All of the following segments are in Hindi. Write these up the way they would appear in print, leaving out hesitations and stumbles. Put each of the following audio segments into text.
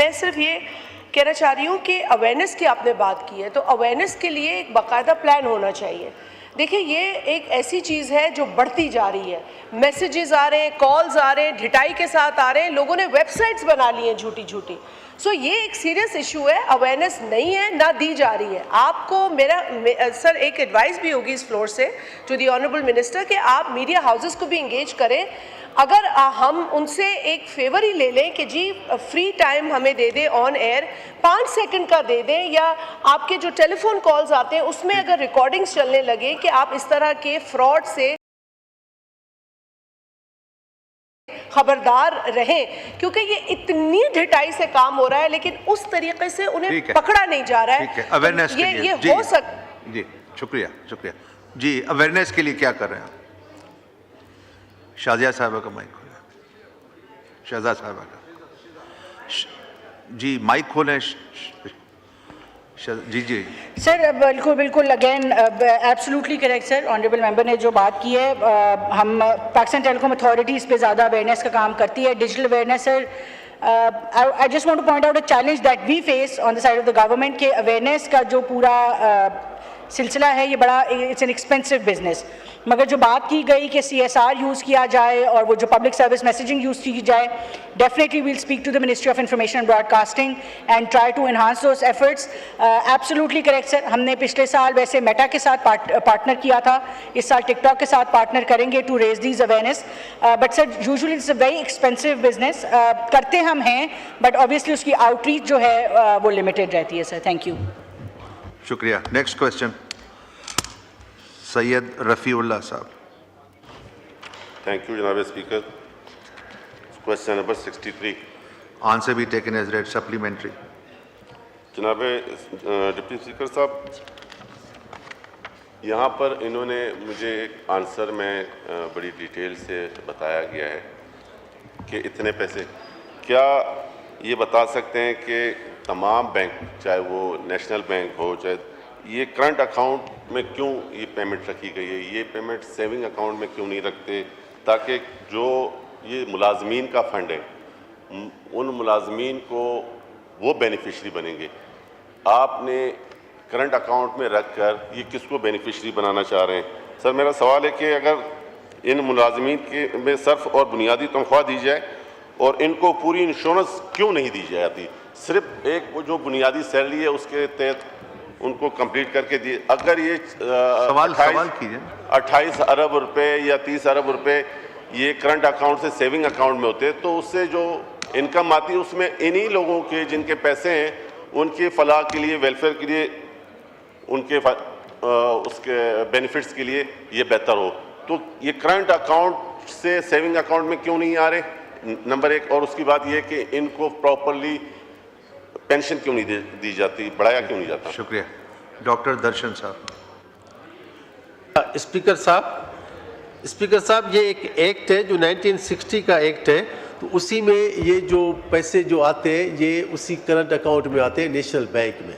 मैं सिर्फ ये कहना चाह रही हूँ कि अवेयरनेस की आपने बात की है, तो अवेयरनेस के लिए एक बाकायदा प्लान होना चाहिए। देखिए, ये एक ऐसी चीज़ है जो बढ़ती जा रही है, मैसेजेस आ रहे हैं, कॉल्स आ रहे हैं, ढिठाई के साथ आ रहे हैं, लोगों ने वेबसाइट्स बना ली हैं झूठी झूठी। सो ये एक सीरियस इशू है, अवेयरनेस नहीं है, ना दी जा रही है। आपको सर एक एडवाइस भी होगी इस फ्लोर से टू दी ऑनरेबल मिनिस्टर कि आप मीडिया हाउसेस को भी इंगेज करें। अगर हम उनसे एक फेवर ही ले लें कि जी फ्री टाइम हमें दे दें, ऑन एयर 5 सेकंड का दे दें, या आपके जो टेलीफोन कॉल्स आते हैं उसमें अगर रिकॉर्डिंग्स चलने लगे कि आप इस तरह के फ्रॉड से खबरदार रहें, क्योंकि ये इतनी ढिठाई से काम हो रहा है लेकिन उस तरीके से उन्हें पकड़ा नहीं जा रहा है। अवेयरनेस के लिए ये हो सकता। जी शुक्रिया जी। अवेयरनेस के लिए क्या कर रहे हैं? शाजिया साहबा का माइक खोलें। शहजाद साहबा का जी माइक खोलें। जी जी सर, बिल्कुल again absolutely correct sir. Honourable member ने जो बात की है, हम पाकिस्तान टेलीकॉम अथॉरिटीज़ पे ज़्यादा अवेयरनेस का काम करती है, digital awareness sir. I just want to point out a challenge that we face on the side of the government के अवेयरनेस का जो पूरा सिलसिला है, ये बड़ा इट्स एन एक्सपेंसिव बिजनेस। मगर जो बात की गई कि CSR यूज़ किया जाए और वो जो पब्लिक सर्विस मैसेजिंग यूज़ की जाए, definitely will speak to the ministry of information and broadcasting and try to enhance those efforts. Absolutely correct sir. हमने पिछले साल वैसे मेटा के साथ पार्टनर किया था, इस साल टिकटॉक के साथ पार्टनर करेंगे to raise these awareness. But sir usually it's a very expensive business. करते हम हैं बट ऑब्वियसली उसकी आउटरीच जो है वो लिमिटेड रहती है सर। Thank you. शुक्रिया। नेक्स्ट क्वेश्चन सैयद रफ़ीउल्लाह साहब। थैंक यू जनाब speaker. Question number 63। Answer be taken as read supplementary. जनाब डिप्टी स्पीकर साहब, यहाँ पर इन्होंने मुझे एक आंसर में बड़ी डिटेल से बताया गया है कि इतने पैसे, क्या ये बता सकते हैं कि तमाम बैंक, चाहे वो नेशनल बैंक हो चाहे ये करंट अकाउंट में क्यों ये पेमेंट रखी गई है? ये पेमेंट सेविंग अकाउंट में क्यों नहीं रखते, ताकि जो ये मुलाजमीन का फंड है उन मुलाजमीन को वो बेनिफिशरी बनेंगे। आपने करंट अकाउंट में रख कर ये किसको बेनिफिशरी बनाना चाह रहे हैं? सर मेरा सवाल है कि अगर इन मुलाजमीन के में सर्फ और बुनियादी तनख्वाह दी जाए और इनको पूरी इंश्योरेंस क्यों नहीं दी जाती? सिर्फ एक वो जो बुनियादी सैलरी है उसके तहत उनको कंप्लीट करके दिए। अगर ये 28 अरब रुपए या 30 अरब रुपए ये करंट अकाउंट से सेविंग अकाउंट में होते तो उससे जो इनकम आती है उसमें इन्हीं लोगों के जिनके पैसे हैं उनके फलाह के लिए, वेलफेयर के लिए, उनके उसके बेनिफिट्स के लिए ये बेहतर हो। तो ये करंट अकाउंट से सेविंग अकाउंट में क्यों नहीं आ रहे? नंबर एक। और उसकी बात यह कि इनको प्रॉपरली पेंशन क्यों नहीं दी जाती, बढ़ाया क्यों नहीं जाता? शुक्रिया। डॉक्टर दर्शन साहब। स्पीकर साहब, ये एक एक्ट है जो 1960 का एक्ट है, तो उसी में ये जो पैसे जो आते हैं ये उसी करंट अकाउंट में आते हैं नेशनल बैंक में।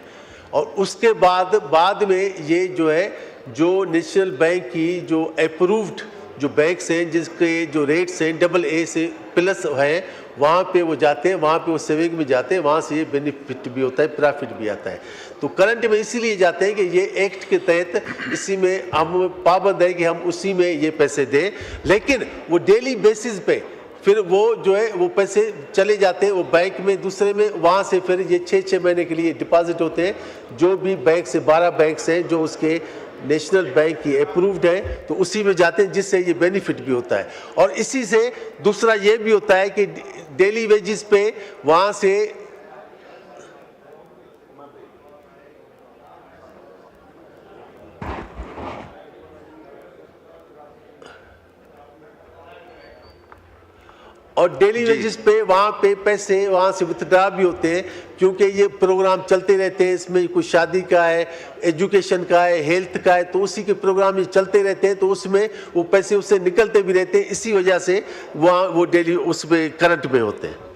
और उसके बाद में ये जो है जो नेशनल बैंक की जो अप्रूव्ड जो बैंक्स हैं जिसके जो रेट्स हैं AA से प्लस है, वहाँ पे वो जाते हैं, वहाँ पे वो सेविंग में जाते हैं, वहाँ से ये बेनिफिट भी होता है, प्रॉफिट भी आता है। तो करंट में इसीलिए जाते हैं कि ये एक्ट के तहत इसी में हम पाबंद है कि हम उसी में ये पैसे दें, लेकिन वो डेली बेसिस पे फिर वो जो है वो पैसे चले जाते हैं वो बैंक में दूसरे में, वहाँ से फिर ये 6 महीने के लिए डिपॉजिट होते हैं। जो भी बैंक से 12 बैंक्स हैं जो उसके नेशनल बैंक की अप्रूव्ड है तो उसी में जाते हैं, जिससे ये बेनिफिट भी होता है। और इसी से दूसरा ये भी होता है कि डेली वेजिस पे वहाँ से और डेली वेजिस पे वहाँ पे पैसे वहाँ से विथड्रा भी होते हैं, क्योंकि ये प्रोग्राम चलते रहते हैं। इसमें कोई शादी का है, एजुकेशन का है, हेल्थ का है, तो उसी के प्रोग्राम ये चलते रहते हैं, तो उसमें वो पैसे उससे निकलते भी रहते हैं। इसी वजह से वहाँ वो डेली उसमें करंट में होते हैं।